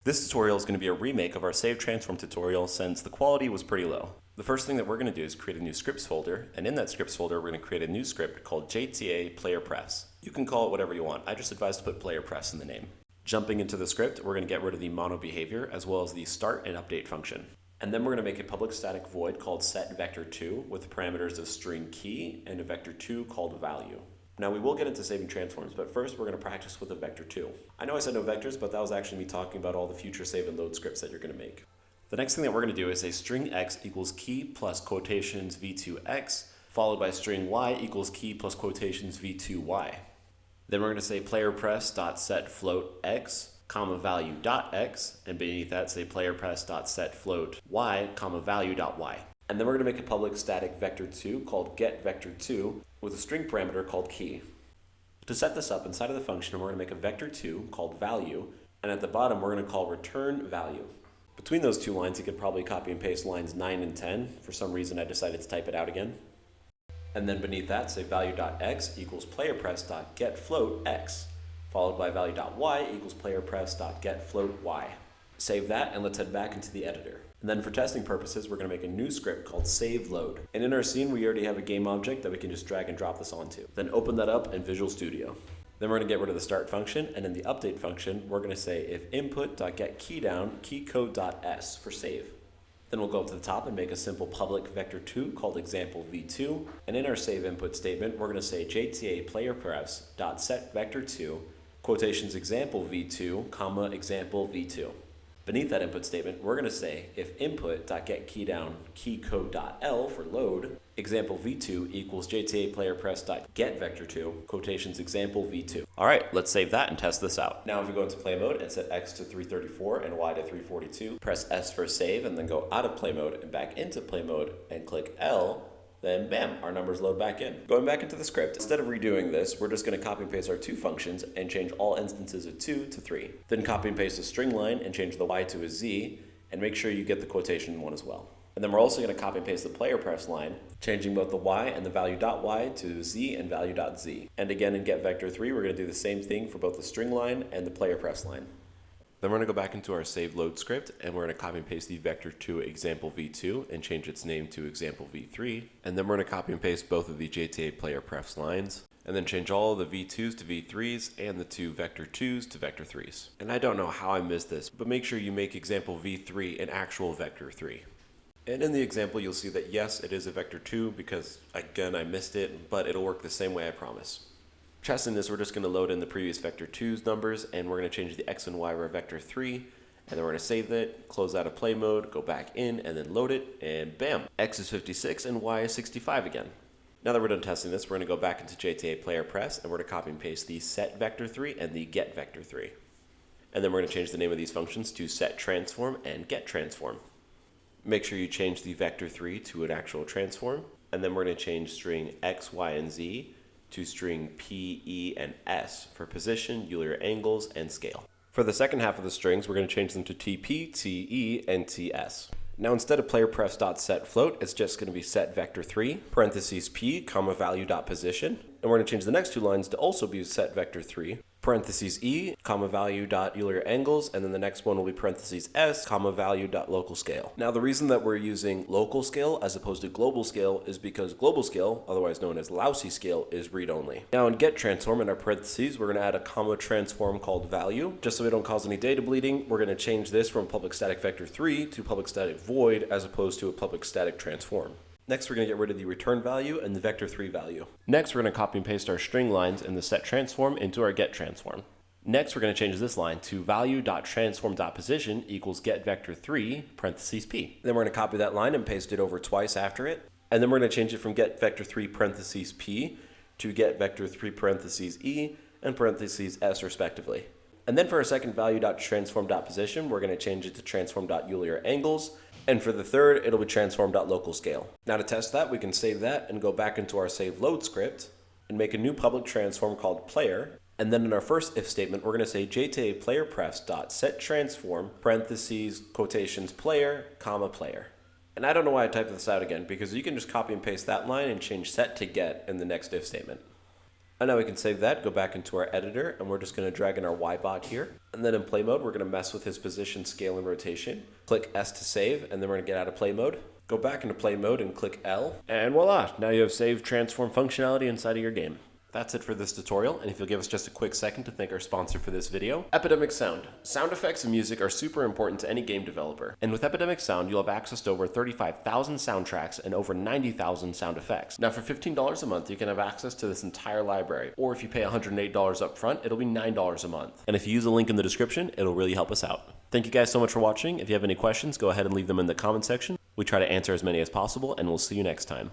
This tutorial is going to be a remake of our save transform tutorial since the quality was pretty low. The first thing that we're going to do is create a new scripts folder, and in that scripts folder we're going to create a new script called JTAGames. You can call it whatever you want, I just advise to put PlayerPrefs in the name. Jumping into the script, we're going to get rid of the mono behavior as well as the start and update function. And then we're going to make a public static void called setVector2 with parameters of string key and a vector2 called value. Now we will get into saving transforms, but first we're going to practice with a vector2. I know I said no vectors, but that was actually me talking about all the future save and load scripts that you're going to make. The next thing that we're going to do is a string x equals key plus quotations v2x, followed by string y equals key plus quotations v2y. Then we're going to say playerprefs.setFloatX, comma value.x, and beneath that say playerprefs.setFloatY, comma value.y. And then we're going to make a public static vector2 called getVector2 with a string parameter called key. To set this up inside of the function, we're going to make a vector2 called value, and at the bottom we're going to call return value. Between those two lines, you could probably copy and paste lines 9 and 10. For some reason, I decided to type it out again. And then beneath that, say value.x equals playerprefs.getFloatX, followed by value.y equals playerprefs.getFloatY. Save that, and let's head back into the editor. And then for testing purposes, we're going to make a new script called saveLoad. And in our scene, we already have a game object that we can just drag and drop this onto. Then open that up in Visual Studio. Then we're going to get rid of the start function, and in the update function, we're going to say if input.getKeyDown keycode.s for save. Then we'll go up to the top and make a simple public vector2 called example v2. And in our save input statement, we're going to say JTA playerprefs.setVector2 quotations example v2, comma example v2. Beneath that input statement, we're going to say if input.getKeyDown keycode.l for load, example v2 equals JTA playerprefs.getVector2 quotations example v2. All right, let's save that and test this out. Now if we go into play mode and set x to 334 and y to 342, press S for save and then go out of play mode and back into play mode and click L, then bam, our numbers load back in. Going back into the script, instead of redoing this, we're just going to copy and paste our two functions and change all instances of 2 to 3. Then copy and paste a string line and change the y to a z, and make sure you get the quotation one as well. And then we're also going to copy and paste the PlayerPrefs line, changing both the y and the value.y to z and value.z. And again in getVector3, we're going to do the same thing for both the string line and the PlayerPrefs line. Then we're going to go back into our save load script, and we're going to copy and paste the vector2 example v2 and change its name to example v3. And then we're going to copy and paste both of the JTA PlayerPrefs lines, and then change all of the v2s to v3s and the two vector2s to vector3s. And I don't know how I missed this, but make sure you make example v3 an actual vector3. And in the example, you'll see that yes, it is a vector2 because, again, I missed it, but it'll work the same way, I promise. Testing this, we're just going to load in the previous vector2's numbers, and we're going to change the x and y for vector3, and then we're going to save it, close out of play mode, go back in, and then load it, and bam, x is 56 and y is 65 again. Now that we're done testing this, we're going to go back into JTA PlayerPrefs, and we're going to copy and paste the setVector3 and the getVector3. And then we're going to change the name of these functions to setTransform and getTransform. Make sure you change the vector3 to an actual transform, and then we're going to change string x, y, and z to string p, e, and s for position, Euler angles, and scale. For the second half of the strings, we're going to change them to tp, te, and ts. Now instead of playerprefs.setFloat, it's just going to be setVector3, parentheses p, comma value.position, and we're going to change the next two lines to also be setVector3, parentheses e, comma value.Euler angles, and then the next one will be parentheses s, comma value.local scale. Now the reason that we're using local scale as opposed to global scale is because global scale, otherwise known as lousy scale, is read-only. Now in getTransform in our parentheses, we're going to add a comma transform called value. Just so we don't cause any data bleeding, we're going to change this from public static vector3 to public static void as opposed to a public static transform. Next, we're going to get rid of the return value and the vector3 value. Next, we're going to copy and paste our string lines in the setTransform into our getTransform. Next, we're going to change this line to value.transform.position equals getVector3, parentheses p. Then we're going to copy that line and paste it over twice after it. And then we're going to change it from getVector3, parentheses p to getVector3, parentheses e, and parentheses s respectively. And then for our second value.transform.position, we're going to change it to transform.Euler angles. And for the third, it'll be transform.local scale. Now to test that, we can save that and go back into our save load script and make a new public transform called player. And then in our first if statement, we're going to say JTA playerprefs.setTransform, parentheses, quotations player, comma player. And I don't know why I typed this out again, because you can just copy and paste that line and change set to get in the next if statement. And now we can save that, go back into our editor, and we're just going to drag in our Y-bot here. And then in play mode, we're going to mess with his position, scale, and rotation. Click S to save, and then we're going to get out of play mode. Go back into play mode and click L. And voila, now you have saved transform functionality inside of your game. That's it for this tutorial, and if you'll give us just a quick second to thank our sponsor for this video, Epidemic Sound. Sound effects and music are super important to any game developer, and with Epidemic Sound, you'll have access to over 35,000 soundtracks and over 90,000 sound effects. Now for $15 a month, you can have access to this entire library, or if you pay $108 up front, it'll be $9 a month. And if you use the link in the description, it'll really help us out. Thank you guys so much for watching. If you have any questions, go ahead and leave them in the comment section. We try to answer as many as possible, and we'll see you next time.